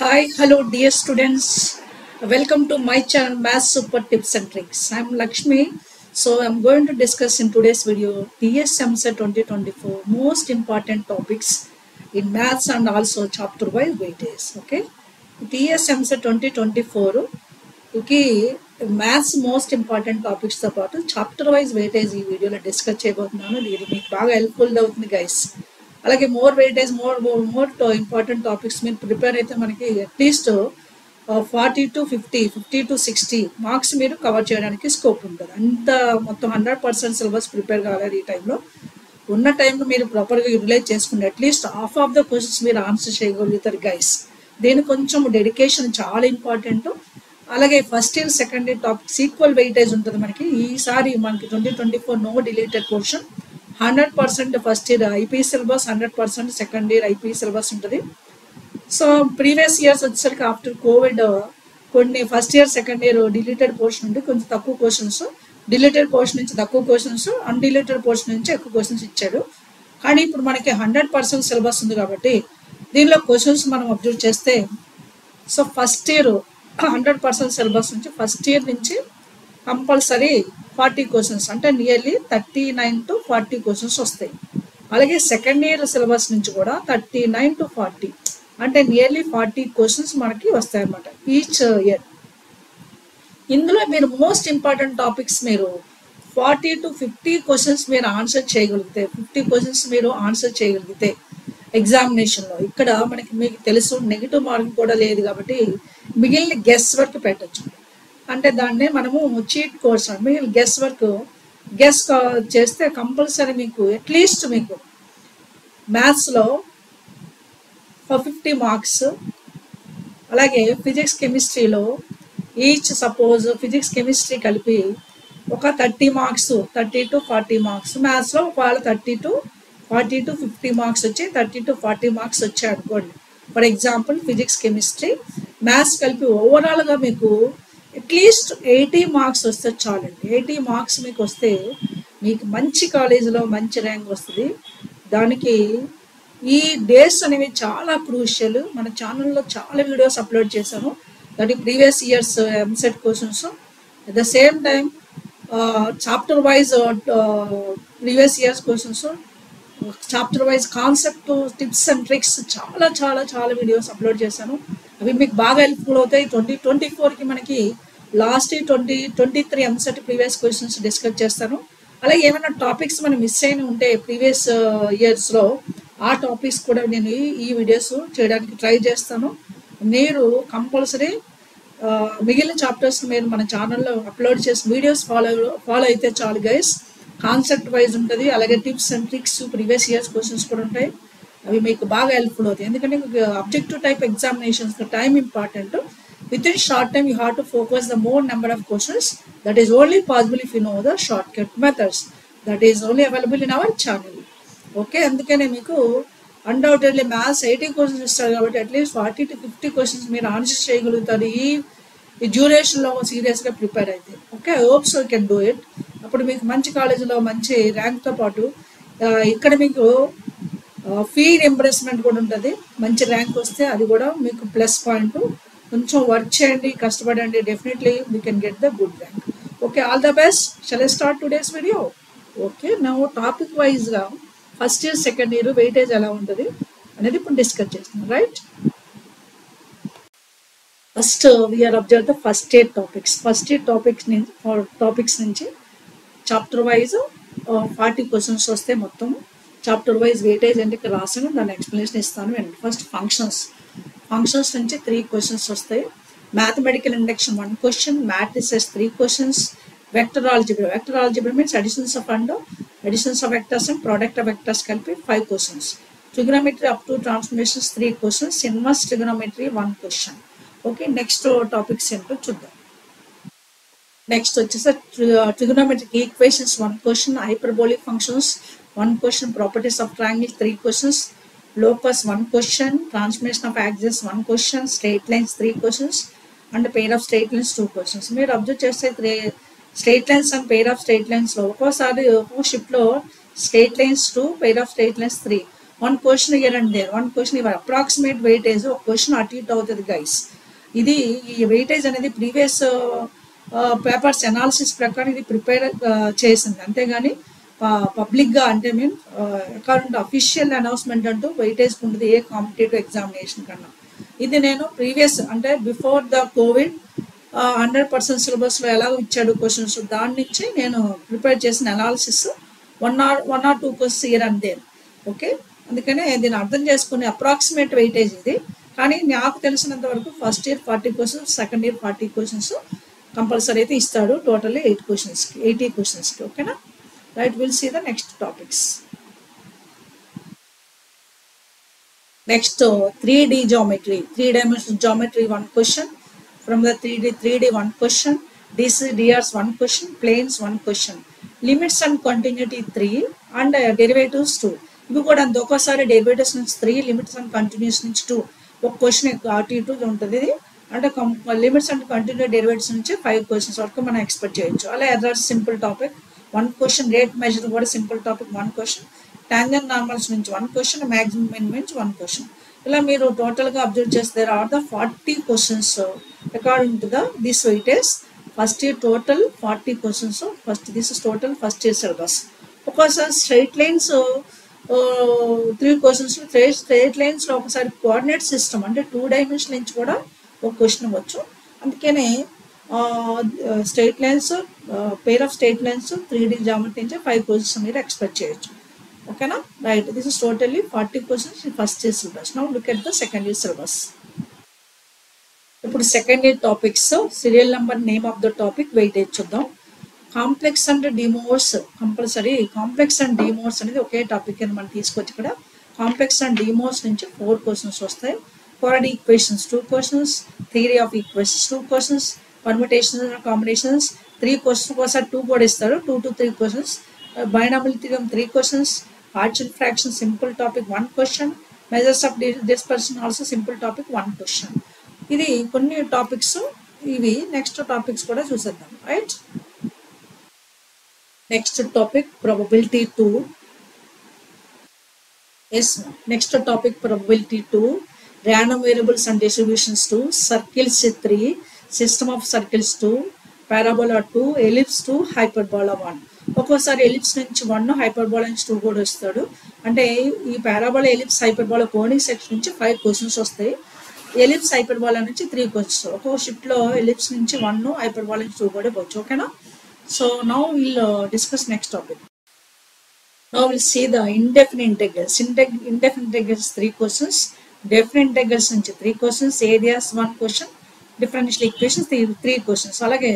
Hi, hello, dear students. Welcome to my channel Maths Super Tips and Tricks. I'm Lakshmi. So I'm going to discuss in today's video TSMSET 2024 most important topics in maths and also chapter wise weightage. Okay, TSMSET 2024 okay, maths most important topics తో పాటు chapter wise weightage ఈ వీడియోలో discuss చేయబోతున్నాను. ఇది మీకు బాగా helpful అవుతుంది guys. అలాగే more weightage more important topics మీరు ప్రిపేర్ అయితే మనకి అట్లీస్ట్ 40 to 50 to 60 మార్క్స్ మీరు కవర్ చేయడానికి స్కోప్ ఉంటుంది. అంత మొత్తం 100% సిలబస్ ప్రిపేర్ కావాలి. ఈ టైంలో ఉన్న టైంలో మీరు ప్రాపర్గా యూటిలైజ్ చేసుకుంటే at least half of the questions మీరు ఆన్సర్ చేయగలుగుతారు గైస్. దీని కొంచెం డెడికేషన్ చాలా ఇంపార్టెంట్. అలాగే first year second year topics equal weightage ఉంటుంది మనకి. ఈసారి మనకి 2024 no deleted portion 100% first year IP syllabus, 100% second year IP syllabus ఉంటుంది. సో ప్రీవియస్ ఇయర్స్ వచ్చేసరికి ఆఫ్టర్ కోవిడ్ కొన్ని first year second year deleted portion ఉండి కొంచెం తక్కువ క్వశ్చన్స్, డిలీటెడ్ పోర్షన్ నుంచి తక్కువ క్వశ్చన్స్, అన్డిలీటెడ్ పోర్షన్ నుంచి ఎక్కువ క్వశ్చన్స్ ఇచ్చాడు. కానీ ఇప్పుడు మనకి 100% సిలబస్ ఉంది కాబట్టి దీనిలో క్వశ్చన్స్ మనం అబ్జర్వ్ చేస్తే సో ఫస్ట్ ఇయర్ 100% సిలబస్ నుంచి ఫస్ట్ ఇయర్ నుంచి కంపల్సరీ 40 క్వశ్చన్స్ అంటే నియర్లీ 39 to 40 క్వశ్చన్స్ వస్తాయి. అలాగే సెకండ్ ఇయర్ సిలబస్ నుంచి కూడా 39 to 40 అంటే నియర్లీ 40 క్వశ్చన్స్ మనకి వస్తాయి అన్నమాట ఈచ్ ఇయర్. ఇందులో మీరు మోస్ట్ ఇంపార్టెంట్ టాపిక్స్ మీరు 40 to 50 క్వశ్చన్స్ మీరు ఆన్సర్ చేయగలిగితే, 50 క్వశ్చన్స్ మీరు ఆన్సర్ చేయగలిగితే ఎగ్జామినేషన్లో ఇక్కడ మనకి మీకు తెలుసు నెగిటివ్ మార్కింగ్ కూడా లేదు కాబట్టి మిగిలిన గెస్ వర్క్ పెట్టచ్చు. అంటే దాన్నే మనము చీట్ కోర్స్ మిగిలిన గెస్ చేస్తే కంపల్సరీ మీకు అట్లీస్ట్ మీకు మ్యాథ్స్లో 50 మార్క్స్, అలాగే ఫిజిక్స్ కెమిస్ట్రీలో ఈచ్ సపోజ్ ఫిజిక్స్ కెమిస్ట్రీ కలిపి ఒక 30 మార్క్స్, 30 to 40 మార్క్స్, మ్యాథ్స్లో ఒకవేళ 40 to 50 మార్క్స్ వచ్చి 30 to 40 మార్క్స్ వచ్చాయి అనుకోండి. For example physics chemistry maths కలిపి ఓవరాల్గా మీకు అట్లీస్ట్ 80 మార్క్స్ వస్తే చాలండి. 80 మార్క్స్ మీకు వస్తే మీకు మంచి కాలేజీలో మంచి ర్యాంక్ వస్తుంది. దానికి ఈ డేస్ అనేవి చాలా క్రూషియల్. మన ఛానల్లో చాలా వీడియోస్ అప్లోడ్ చేశాను. దానికి previous years EAMCET questions at the same time chapter wise previous years questions, chapter wise concept, tips and tricks చాలా చాలా చాలా వీడియోస్ అప్లోడ్ చేశాను. అవి మీకు బాగా హెల్ప్ఫుల్ అవుతాయి. 2024కి మనకి last 2023 EAMCET previous questions discuss చేస్తాను. అలాగే ఏమైనా టాపిక్స్ మనం మిస్ అయిన ఉంటే ప్రీవియస్ ఇయర్స్లో ఆ టాపిక్స్ కూడా నేను ఈ వీడియోస్ చేయడానికి ట్రై చేస్తాను. మీరు కంపల్సరీ మిగిలిన చాప్టర్స్ మీరు మన ఛానల్లో అప్లోడ్ చేసిన వీడియోస్ ఫాలో అయితే చాలు గైస్. కాన్సెప్ట్ వైజ్ ఉంటుంది, అలాగే tips and tricks previous years questions కూడా ఉంటాయి. అవి మీకు బాగా హెల్ప్ఫుల్ అవుతాయి. ఎందుకంటే objective type examinations time important. Within short time you have to focus the more number of questions. That is only possible if you know the shortcut methods. That is only available in our channel. Okay, అందుకనే మీకు undoubtedly maths 80 questions ఇస్తారు కాబట్టి at least 40 to 50 questions మీరు answer చేయగలుగుతారు ఈ డ్యూరేషన్లో సీరియస్గా prepare అయితే. Okay, I hope so you can do it. అప్పుడు మీకు మంచి కాలేజీలో మంచి ర్యాంక్తో పాటు ఇక్కడ మీకు ఫీ రింబర్స్మెంట్ కూడా ఉంటుంది. మంచి ర్యాంక్ వస్తే అది కూడా మీకు ప్లస్ పాయింట్. కొంచెం వర్క్ చేయండి, కష్టపడండి, definitely we can get the good rank. Okay, all the best. Shall I start today's video? Okay, నా టాపిక్ వైజ్గా first year second year weightage ఎలా ఉంటుంది అనేది ఇప్పుడు డిస్కస్ చేస్తున్నాం. Right, first we are observe the first year topics. First year topics నుంచి chapter wise 40 questions వస్తే మొత్తం చాప్టర్ వైజ్ వెయిటేజ్ అంటే ఇక్కడ రాసాను, దాని ఎక్స్ప్లెనేషన్ ఇస్తాను. అండ్ ఫస్ట్ ఫంక్షన్స్ నుంచి 3 క్వశ్చన్స్ వస్తాయి. Mathematical induction 1 question, matrices 3 questions, vector algebra means additions of vectors and product of vectors కలిపి 5 questions, trigonometry up to transformations 3 questions, inverse trigonometry 1 question. Okay, next topics ఏంటో చూద్దాం. Next వచ్చేసి trigonometric equations 1 question, hyperbolic functions 1 question, properties of triangle 3 questions, locus 1 question, transformation of axis 1 question, straight lines 3 questions and pair of straight lines 2 questions. మీరు observe చేస్తే straight lines and pair of straight లైన్స్లో ఒక్కోసారి ఒక్కో షిఫ్ట్లో straight lines 2, pair of straight lines 3, 1 question here and there, 1 question ఇవ్వాలి. Approximate weightage ఒక question అటు ఇటు అవుతుంది గైస్. ఇది ఈ వెయిటేజ్ అనేది ప్రీవియస్ పేపర్స్ అనాలిసిస్ ప్రకారం ఇది ప్రిపేర్ చేసింది, అంతేగాని పబ్లిక్గా అంటే మీన్ అకార్డింగ్ అఫీషియల్ అనౌన్స్మెంట్ అంటూ వెయిటేజ్ ఉంటుంది ఏ కాంపిటేటివ్ ఎగ్జామినేషన్ కన్నా. ఇది నేను ప్రీవియస్ అంటే బిఫోర్ ద కోవిడ్ 100% సిలబస్లో ఎలా ఇచ్చాడు క్వశ్చన్స్, దాని నుంచి నేను ప్రిపేర్ చేసిన analysis 1 or 2 questions here and there. Okay, అందుకనే దీన్ని అర్థం చేసుకునే అప్రాక్సిమేట్ వెయిటేజ్ ఇది. కానీ నాకు తెలిసినంత వరకు first year 40 questions, second year 40 questions compulsory అయితే ఇస్తాడు. టోటల్లీ 80 క్వశ్చన్స్కి. ఓకేనా, right. Will see the next topics. Next 3D geometry, 3-dimensional geometry 1 question. From the 3D 1 question, DRs 1 question, planes 1 question, limits and continuity 3 and derivatives 2. ఇవి కూడా అంత ఒక్కోసారి derivatives నుంచి 3, limits and continuous నుంచి 2 ఒక క్వశ్చన్ అటు ఇటు ఉంటుంది. ఇది అంటే లిమిట్స్ అండ్ కంటిన్యూ డెరివేటివ్స్ నుంచి 5 క్వశ్చన్స్ వరకు మనం ఎక్స్పెక్ట్ చేయొచ్చు. అలా others simple topic 1 question, rate measure కూడా simple topic 1 question, tangent normals నుంచి 1 క్వశ్చన్, మ్యాక్సిమం మినిమం నుంచి 1 క్వశ్చన్. ఇలా మీరు టోటల్గా అబ్జర్వ్ చేస్తే there are the 40 questions according to this weightage. First year total 40 questions. This is total first year syllabus. ఒక్కోసారి straight lines 3 questions, straight లైన్స్లో ఒకసారి coordinate system అంటే 2 డైమెన్షన్ నుంచి కూడా ఒక క్వశ్చన్ అవ్వచ్చు. అందుకనే straight lines, pair of straight lines 3D geometry నుంచి 5 క్వశ్చన్స్ మీరు ఎక్స్పెక్ట్ చేయొచ్చు. ఓకేనా, right. This is totally 40 questions in first year syllabus. Now look at the second year syllabus. ఇప్పుడు second year topics serial number, name of the topic, weightage చూద్దాం. Complex and de Moivre's compulsory. Complex and de Moivre's అనేది ఒకే topic అని మనం తీసుకొచ్చి ఇక్కడ complex and డిమోర్స్ నుంచి 4 questions వస్తాయి. Quadratic equations 2 questions, theory of equations 2 questions, permutations and combinations 3 questions, ఒకసారి 2 కూడా ఇస్తారు, 2 to 3 questions. Binomial theorem 3 questions, partial fraction simple topic 1 question, measures of dispersion also simple topic 1 question. ఇది కొన్ని topics. ఇవి next topics కూడా చూసేద్దాం, right. Next topic probability 2. yes, next topic probability 2, random variables and distributions 2, circles 3, system of circles 2, parabola 2, ellipse 2, hyperbola 1. ఒక్కోసారి ellipse నుంచి 1, hyperbola నుంచి 2 కూడా వస్తాడు. అంటే ఈ parabola, ellipse, hyperbola, conic section నుంచి 5 క్వశ్చన్స్ వస్తాయి. ఎలిప్స్, హైపర్బోలా నుంచి 3 క్వశ్చన్స్. ఒక్కో షిఫ్ట్లో ఎలిప్స్ నుంచి 1, హైపర్బోలా నుంచి 2 కూడా పోవచ్చు. ఓకేనా, so now will discuss next topic. Now will see the indefinite integrals. Indefinite integrals 3 questions, definite integrals నుంచి 3 questions, areas 1 question, differential equations 3 questions. అలాగే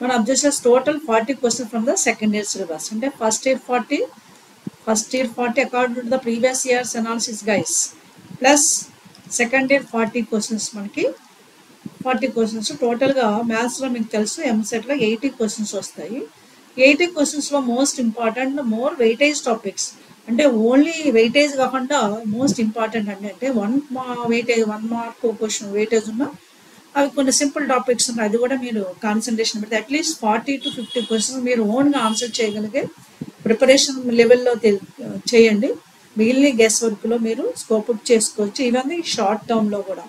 మనం అబ్జర్వ్ చేస్తే total 40 questions from the second year syllabus. అంటే first year 40 according to the previous years analysis guys, plus second year 40 questions. మనకి 40 questions టోటల్గా. మ్యాథ్స్లో మీకు తెలుసు ఎంసెట్లో 80 క్వశ్చన్స్ వస్తాయి. 80 క్వశ్చన్స్లో most important more weightage topics. అంటే ఓన్లీ వెయిటేజ్ కాకుండా మోస్ట్ ఇంపార్టెంట్ అంటే 1 మార్క్ క్వశ్చన్ వెయిటేజ్ ఉన్న అవి కొన్ని సింపుల్ టాపిక్స్ ఉన్నాయి. అది కూడా మీరు కాన్సన్ట్రేషన్ పెడితే అట్లీస్ట్ 40 to 50 క్వశ్చన్స్ మీరు ఓన్గా ఆన్సర్ చేయగలిగే ప్రిపరేషన్ లెవెల్లో చేయండి. మిగిలిన గెస్ వర్క్లో మీరు స్కోప్ అప్ చేసుకోవచ్చు, ఇవన్నీ షార్ట్ టర్మ్లో కూడా.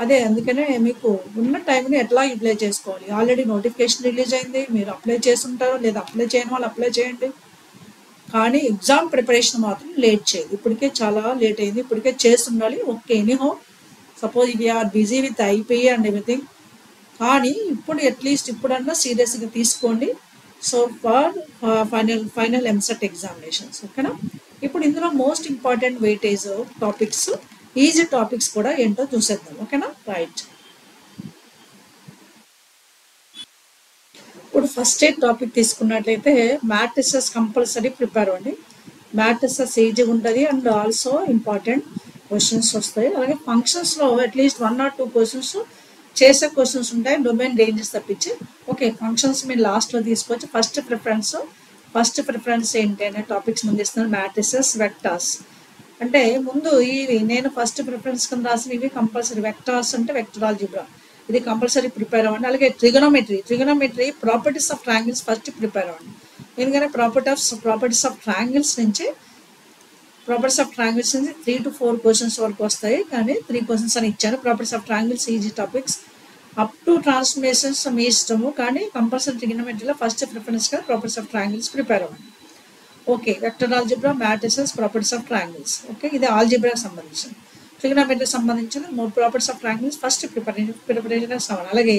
అదే అందుకనే మీకు ఉన్న టైంని ఎట్లా యూటిలైజ్ చేసుకోవాలి. ఆల్రెడీ నోటిఫికేషన్ రిలీజ్ అయింది, మీరు అప్లై చేస్తుంటారు, లేదా అప్లై చేయని వాళ్ళు అప్లై చేయండి. కానీ ఎగ్జామ్ ప్రిపరేషన్ మాత్రం లేట్ చేయదు. ఇప్పటికే చాలా లేట్ అయింది, ఇప్పటికే చేస్తుండాలి. Okay, anyhow suppose we are busy with IPA and everything. కానీ ఇప్పుడు అట్లీస్ట్ ఇప్పుడన్నా సీరియస్గా తీసుకోండి. So for final EAMCET examinations. ఓకేనా, ఇప్పుడు ఇందులో most important weightage topics, easy topics కూడా ఏంటో చూసేద్దాం. ఓకేనా, రైట్. ఇప్పుడు ఫస్ట్ ఇయర్ టాపిక్ తీసుకున్నట్లయితే మ్యాట్రిసెస్ కంపల్సరీ ప్రిపేర్ అవ్వండి. మ్యాట్రిసెస్ ఈజీగా ఉంటుంది అండ్ ఆల్సో ఇంపార్టెంట్ క్వశ్చన్స్ వస్తాయి. అలాగే ఫంక్షన్స్లో అట్లీస్ట్ 1 or 2 క్వశ్చన్స్ చేసే క్వశ్చన్స్ ఉంటాయి, డొమైన్ రేంజెస్ తప్పించి. ఓకే, ఫంక్షన్స్ మీరు లాస్ట్లో తీసుకోవచ్చు. ఫస్ట్ ప్రిఫరెన్స్ ఏంటి అనే టాపిక్స్ ముందు ఇస్తున్నారు. Matrices, vectors. అంటే ముందు ఇవి నేను ఫస్ట్ ప్రిఫరెన్స్ కింద రాసిన ఇవి కంపల్సరీ. వెక్టార్స్ అంటే వెక్టర్ ఆల్జీబ్రా, ఇది కంపల్సరీ ప్రిపేర్ అవ్వండి. అలాగే trigonometry properties of triangles first prepare అవ్వండి. ఎందుకంటే ప్రాపర్టీస్ ఆఫ్ ట్రయాంగిల్స్ నుంచి properties of triangles 3 to 4 questions వరకు వస్తాయి, కానీ 3 క్వశ్చన్స్ అని ఇచ్చాను. Properties of triangles easy topics, up to transformations మీ ఇష్టము, కానీ కంపల్సరీ ట్రిగ్నోమెట్రీలో ఫస్ట్ ప్రిఫరెన్స్గా ప్రాపర్టీస్ ఆఫ్ ట్రయాంగిల్స్ ప్రిపేర్ అవ్వండి. Okay, vector algebra, matrices, properties of triangles. Okay, ఇది ఆల్జిబ్రాకి సంబంధించింది. ట్రిగ్నోమెట్రీకి సంబంధించిన 3 properties of triangles first preparation అవ్వాలి. అలాగే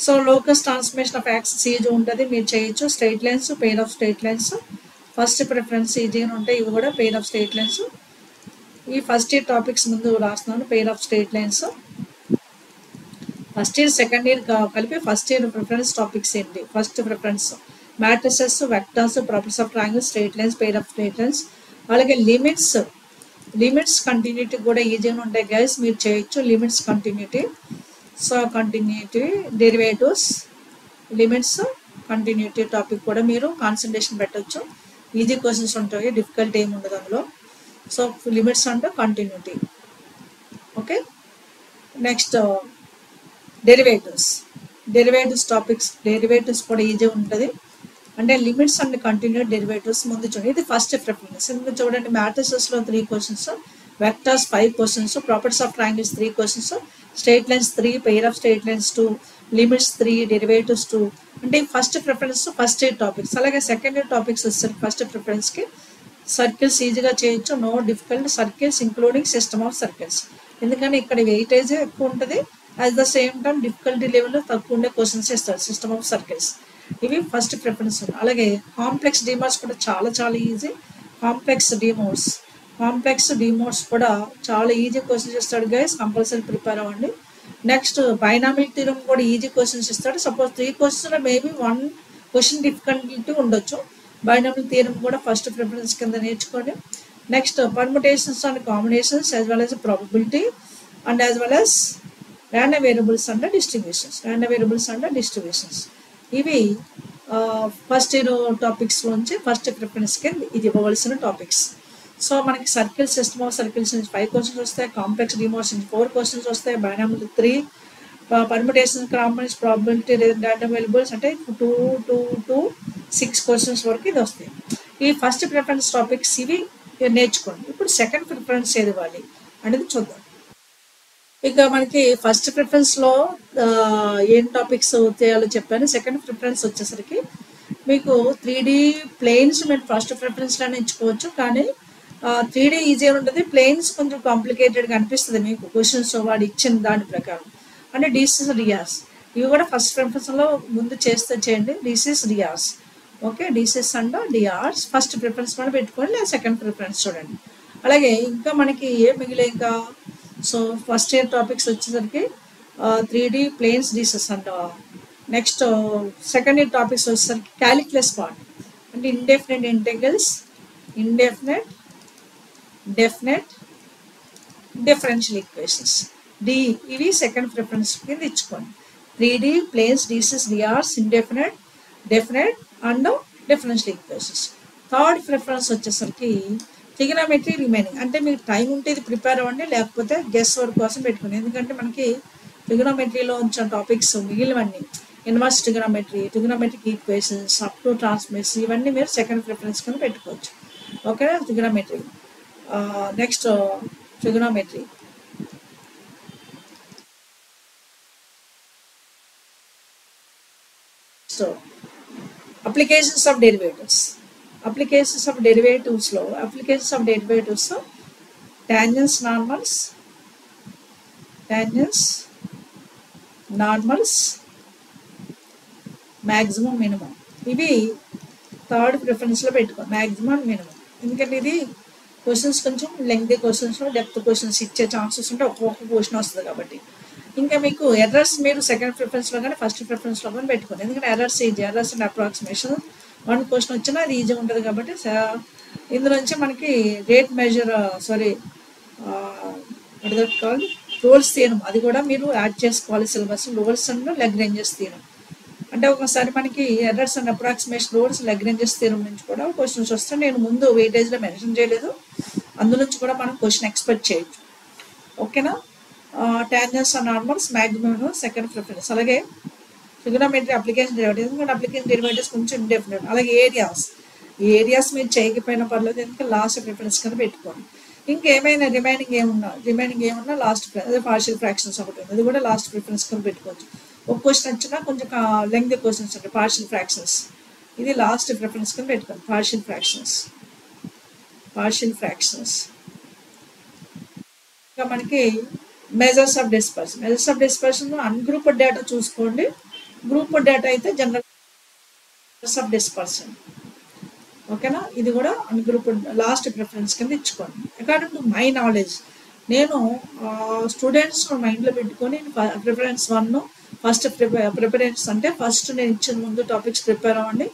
so locus transformation of axis easy ఉంటుంది, మీరు చేయొచ్చు. Straight lines, pair of straight lines first preference ఈజీగా ఉంటాయి. ఇవి కూడా పెయిర్ ఆఫ్ స్ట్రైట్ లైన్స్. ఈ ఫస్ట్ ఇయర్ టాపిక్స్ ముందు రాస్తున్నాను. Pair of straight lines first year second year కలిపి ఫస్ట్ ఇయర్ ప్రిఫరెన్స్ టాపిక్స్ ఏంటి? First preference matrices, vectors, properties of triangles, straight lines, pair of straight lines. అలాగే limits continuity కూడా ఈజీగా ఉంటాయి guys, మీరు చేయొచ్చు. Limits continuity, so continuity, derivatives, limits continuity topic కూడా మీరు కాన్సన్ట్రేషన్ పెట్టవచ్చు. ఈజీ క్వశ్చన్స్ ఉంటాయి, డిఫికల్ట్ ఏమి ఉండదు అందులో. సో లిమిట్స్ అంటే continuity. Okay, next derivatives topics, derivatives కూడా ఈజీ ఉంటుంది. అంటే లిమిట్స్ అండ్ కంటిన్యూ డెరివేటివ్స్ ముందు చూడండి, ఇది ఫస్ట్ ప్రిఫరెన్స్. ముందు చూడండి, మ్యాట్రిసెస్లో 3 questions, vectors 5 questions, properties of triangles 3 questions, straight lines 3, pair of straight lines 2, limits 3, derivatives 2. అంటే first preference first year topics. అలాగే సెకండ్ ఇయర్ టాపిక్స్ వచ్చేసరికి ఫస్ట్ ప్రిఫరెన్స్కి సర్కిల్స్ ఈజీగా చేయొచ్చు, no difficult circles including system of circles. ఎందుకంటే ఇక్కడ weightage ఎక్కువ ఉంటుంది, at the same time difficulty level తక్కువ ఉండే క్వశ్చన్స్ ఇస్తారు సిస్టమ్ ఆఫ్ సర్కిల్స్. ఇవి ఫస్ట్ ప్రిఫరెన్స్. అలాగే కాంప్లెక్స్ డిమోడ్స్ కూడా చాలా చాలా ఈజీ. కాంప్లెక్స్ డిమోడ్స్ కూడా చాలా ఈజీ క్వశ్చన్స్ ఇస్తాడు గైస్, కంపల్సరీ ప్రిపేర్ అవ్వండి. నెక్స్ట్ బైనామిల్ థీరం కూడా ఈజీ క్వశ్చన్స్ ఇస్తాడు. సపోజ్ 3 క్వశ్చన్స్లో మేబీ 1 క్వశ్చన్ డిఫికల్టీ ఉండొచ్చు. బైనామిల్ థీరం కూడా ఫస్ట్ ప్రిఫరెన్స్ కింద నేర్చుకోండి. Next permutations and combinations as well as probability and as well as random variables and distributions. ఇవి first year టాపిక్స్లోంచి first ప్రిఫరెన్స్కి ఇది ఇవ్వవలసిన topics. So మనకి circle, system of circles నుంచి 5 questions వస్తాయి, కాంప్లెక్స్ డిమోడ్స్ నుంచి 4 క్వశ్చన్స్ వస్తాయి, binomial 3, permutation, combinations, probability, random variables అంటే 2 to 6 questions వరకు ఇది వస్తాయి. ఈ ఫస్ట్ ప్రిఫరెన్స్ టాపిక్స్ ఇవి నేర్చుకోండి. ఇప్పుడు సెకండ్ ప్రిఫరెన్స్ ఏది ఇవ్వాలి అనేది చూద్దాం. ఇక మనకి ఫస్ట్ ప్రిఫరెన్స్లో ఏం టాపిక్స్ చేయాలో చెప్పాను. సెకండ్ ప్రిఫరెన్స్ వచ్చేసరికి మీకు 3D ప్లేన్స్ మీరు ఫస్ట్ ప్రిఫరెన్స్లోనే ఎంచుకోవచ్చు, కానీ 3D ఈజీగా ఉంటుంది, ప్లేన్స్ కొంచెం కాంప్లికేటెడ్గా అనిపిస్తుంది మీకు క్వశ్చన్స్ వాడు ఇచ్చిన దాని ప్రకారం. అంటే డిసిస్ రియాస్ ఇవి కూడా ఫస్ట్ ప్రిఫరెన్స్లో ముందు చేయండి. డిసిస్ రియాస్, okay, DCs and DRs first preference మనం పెట్టుకోండి, లేదా సెకండ్ ప్రిఫరెన్స్ చూడండి. అలాగే ఇంకా మనకి ఏ మిగిలే ఇంకా సో ఫస్ట్ ఇయర్ టాపిక్స్ వచ్చేసరికి 3D planes DCs and next second year topics వచ్చేసరికి క్యాలిక్యులస్ పార్ట్ అంటే indefinite integrals, definite differential equations ఇవి సెకండ్ ప్రిఫరెన్స్ కింద ఇచ్చుకోండి. 3D planes DCs DRs indefinite, definite and differential equations. Third preference వచ్చేసరికి trigonometry remaining. అంటే మీకు time ఉంటే ఇది ప్రిపేర్ అవ్వండి, లేకపోతే గెస్ వర్క్ కోసం పెట్టుకోండి. ఎందుకంటే మనకి ట్రిగనోమెట్రీలో ఉంచిన టాపిక్స్ మిగిలినవన్నీ inverse trigonometric equations, up to transformation ఇవన్నీ మీరు సెకండ్ ప్రిఫరెన్స్ కింద పెట్టుకోవచ్చు. Okay, trigonometry. Next trigonometry applications of derivatives. Applications of derivatives tangents, normals, maximum, minimum. ఇవి థర్డ్ ప్రిఫరెన్స్లో పెట్టుకోండి, మ్యాక్సిమం, మినిమం. ఎందుకంటే ఇది క్వశ్చన్స్ కొంచెం లెంగ్తీ క్వశ్చన్స్, డెప్త్ క్వశ్చన్స్ ఇచ్చే ఛాన్సెస్ ఉంటే ఒక్కొక్క క్వశ్చన్ వస్తుంది కాబట్టి. ఇంకా మీకు ఎర్రర్స్ మీరు సెకండ్ ప్రిఫరెన్స్లో కానీ ఫస్ట్ ప్రిఫరెన్స్లో కానీ పెట్టుకోండి. ఎందుకంటే ఎర్రర్స్ అండ్ అప్రాక్సిమేషన్ 1 క్వశ్చన్ వచ్చినా అది ఈజీ ఉంటుంది కాబట్టి ఇందులోంచి మనకి రేట్ మెజర్ కాల్ రోల్స్ థియరం అది కూడా మీరు యాడ్ చేసుకోవాలి syllabus. Rolle's and Lagrange's theorem అంటే ఒకసారి మనకి errors and approximation Rolle's Lagrange's theorem నుంచి కూడా క్వశ్చన్స్ వస్తాయి. నేను ముందు వెయిటేజ్లో మెన్షన్ చేయలేదు, అందులోంచి కూడా మనం క్వశ్చన్ ఎక్స్పెక్ట్ చేయొచ్చు. ఓకేనా, tangents and normals maximum second preference. అలాగే ట్రిగనోమెట్రీ అప్లికేషన్ డెరివేటివ్స్, ఎందుకంటే అప్లికేషన్ డెరివేటివ్స్ కొంచెం ఇండెఫినెట్. అలాగే ఈ ఏరియాస్ మీరు చేయకపోయినా పర్లేదు, ఎందుకంటే లాస్ట్ ప్రిఫరెన్స్ కింద పెట్టుకోండి. ఇంకేమైనా రిమైనింగ్ ఏమున్నా లాస్ట్ అదే పార్షియల్ ఫ్రాక్షన్స్ ఒకటి ఉంది, అది కూడా లాస్ట్ ప్రిఫరెన్స్ కింద పెట్టుకోవచ్చు. ఒక క్వశ్చన్ వచ్చినా కొంచెం లెంగ్త్ క్వశ్చన్స్ ఉంటాయి పార్షియల్ ఫ్రాక్షన్స్, ఇది లాస్ట్ ప్రిఫరెన్స్ కింద పెట్టుకోండి. పార్షియల్ ఫ్రాక్షన్స్ ఇంకా మనకి measures of dispersion ungrouped data చూసుకోండి. గ్రూప్డ్ డేటా అయితే జనరల్ ఆఫ్ డిస్పర్షన్. ఓకేనా, ఇది కూడా అన్గ్రూప్డ్ లాస్ట్ ప్రిఫరెన్స్ కింద ఇచ్చుకోండి. అకార్డింగ్ టు మై నాలెడ్జ్, నేను స్టూడెంట్స్ మైండ్లో పెట్టుకొని ప్రిఫరెన్స్ 1 ఫస్ట్ ప్రిఫరెన్స్ అంటే ఫస్ట్ నేను ఇచ్చిన ముందు టాపిక్స్ ప్రిపేర్ అవ్వండి,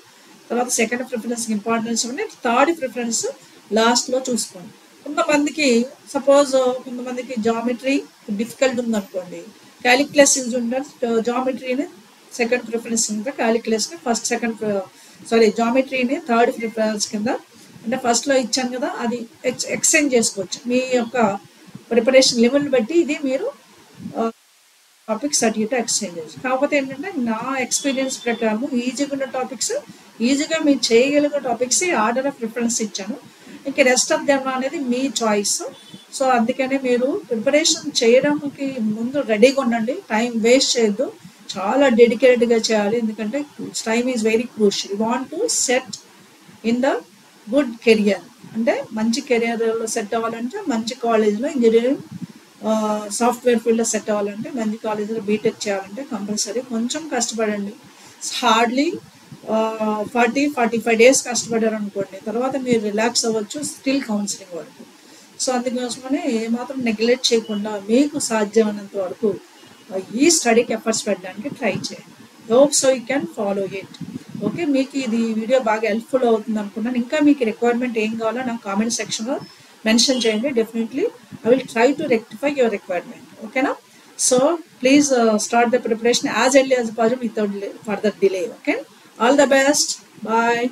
తర్వాత సెకండ్ ప్రిఫరెన్స్ ఇంపార్టెన్స్ ఇవ్వండి, థర్డ్ ప్రిఫరెన్స్ లాస్ట్లో చూసుకోండి. కొంతమందికి జామెట్రీ డిఫికల్ట్ ఉందనుకోండి, క్యాలిక్యులస్ యూజ్ ఉంటారు, జామెట్రీని సెకండ్ ప్రిఫరెన్స్ కింద, క్యాలిక్యులస్ని జామెట్రీని థర్డ్ ప్రిఫరెన్స్ కింద, అంటే ఫస్ట్లో ఇచ్చాను కదా అది ఎక్స్టెండ్ చేసుకోవచ్చు మీ యొక్క ప్రిపరేషన్ లెవెల్ బట్టి. ఇది మీరు టాపిక్స్ అటు ఇటు ఎక్స్టెండ్ చేయొచ్చు. కాకపోతే ఏంటంటే నా ఎక్స్పీరియన్స్ ప్రకారం ఈజీగా ఉన్న టాపిక్స్, ఈజీగా మీరు చేయగలిగే టాపిక్స్ ఆర్డర్ ఆఫ్ ప్రిఫరెన్స్ ఇచ్చాను. ఇంకా రెస్ట్ ఆఫ్ దెమ్ అనేది మీ చాయిస్. సో అందుకనే మీరు ప్రిపరేషన్ చేయడానికి ముందు రెడీగా ఉండండి, టైం వేస్ట్ చేయొద్దు, చాలా డెడికేటెడ్గా చేయాలి. ఎందుకంటే time is very crucial. You want to set in the good career, అంటే మంచి కెరియర్లో సెట్ అవ్వాలంటే మంచి కాలేజ్లో ఇంజనీరింగ్ సాఫ్ట్వేర్ ఫీల్డ్లో సెట్ అవ్వాలంటే మంచి కాలేజీలో బీటెక్ చేయాలంటే కంపల్సరీ కొంచెం కష్టపడండి. హార్డ్లీ 40-45 డేస్ కష్టపడారు అనుకోండి, తర్వాత మీరు రిలాక్స్ అవ్వచ్చు స్టిల్ కౌన్సిలింగ్ వరకు. సో అందుకోసమని ఏమాత్రం నెగ్లెక్ట్ చేయకుండా మీకు సాధ్యమైనంత వరకు ఈ స్టడీకి ఎఫర్ట్స్ పెట్టడానికి ట్రై చేయండి. Hope so you can follow it. Okay, మీకు ఇది వీడియో బాగా హెల్ప్ఫుల్ అవుతుంది అనుకున్నాను. ఇంకా మీకు రిక్వైర్మెంట్ ఏం కావాలో నాకు కామెంట్ సెక్షన్లో మెన్షన్ చేయండి. Definitely I will try to rectify your requirement. ఓకేనా, so please start the preparation as early as possible without further delay. Okay, all the best, bye.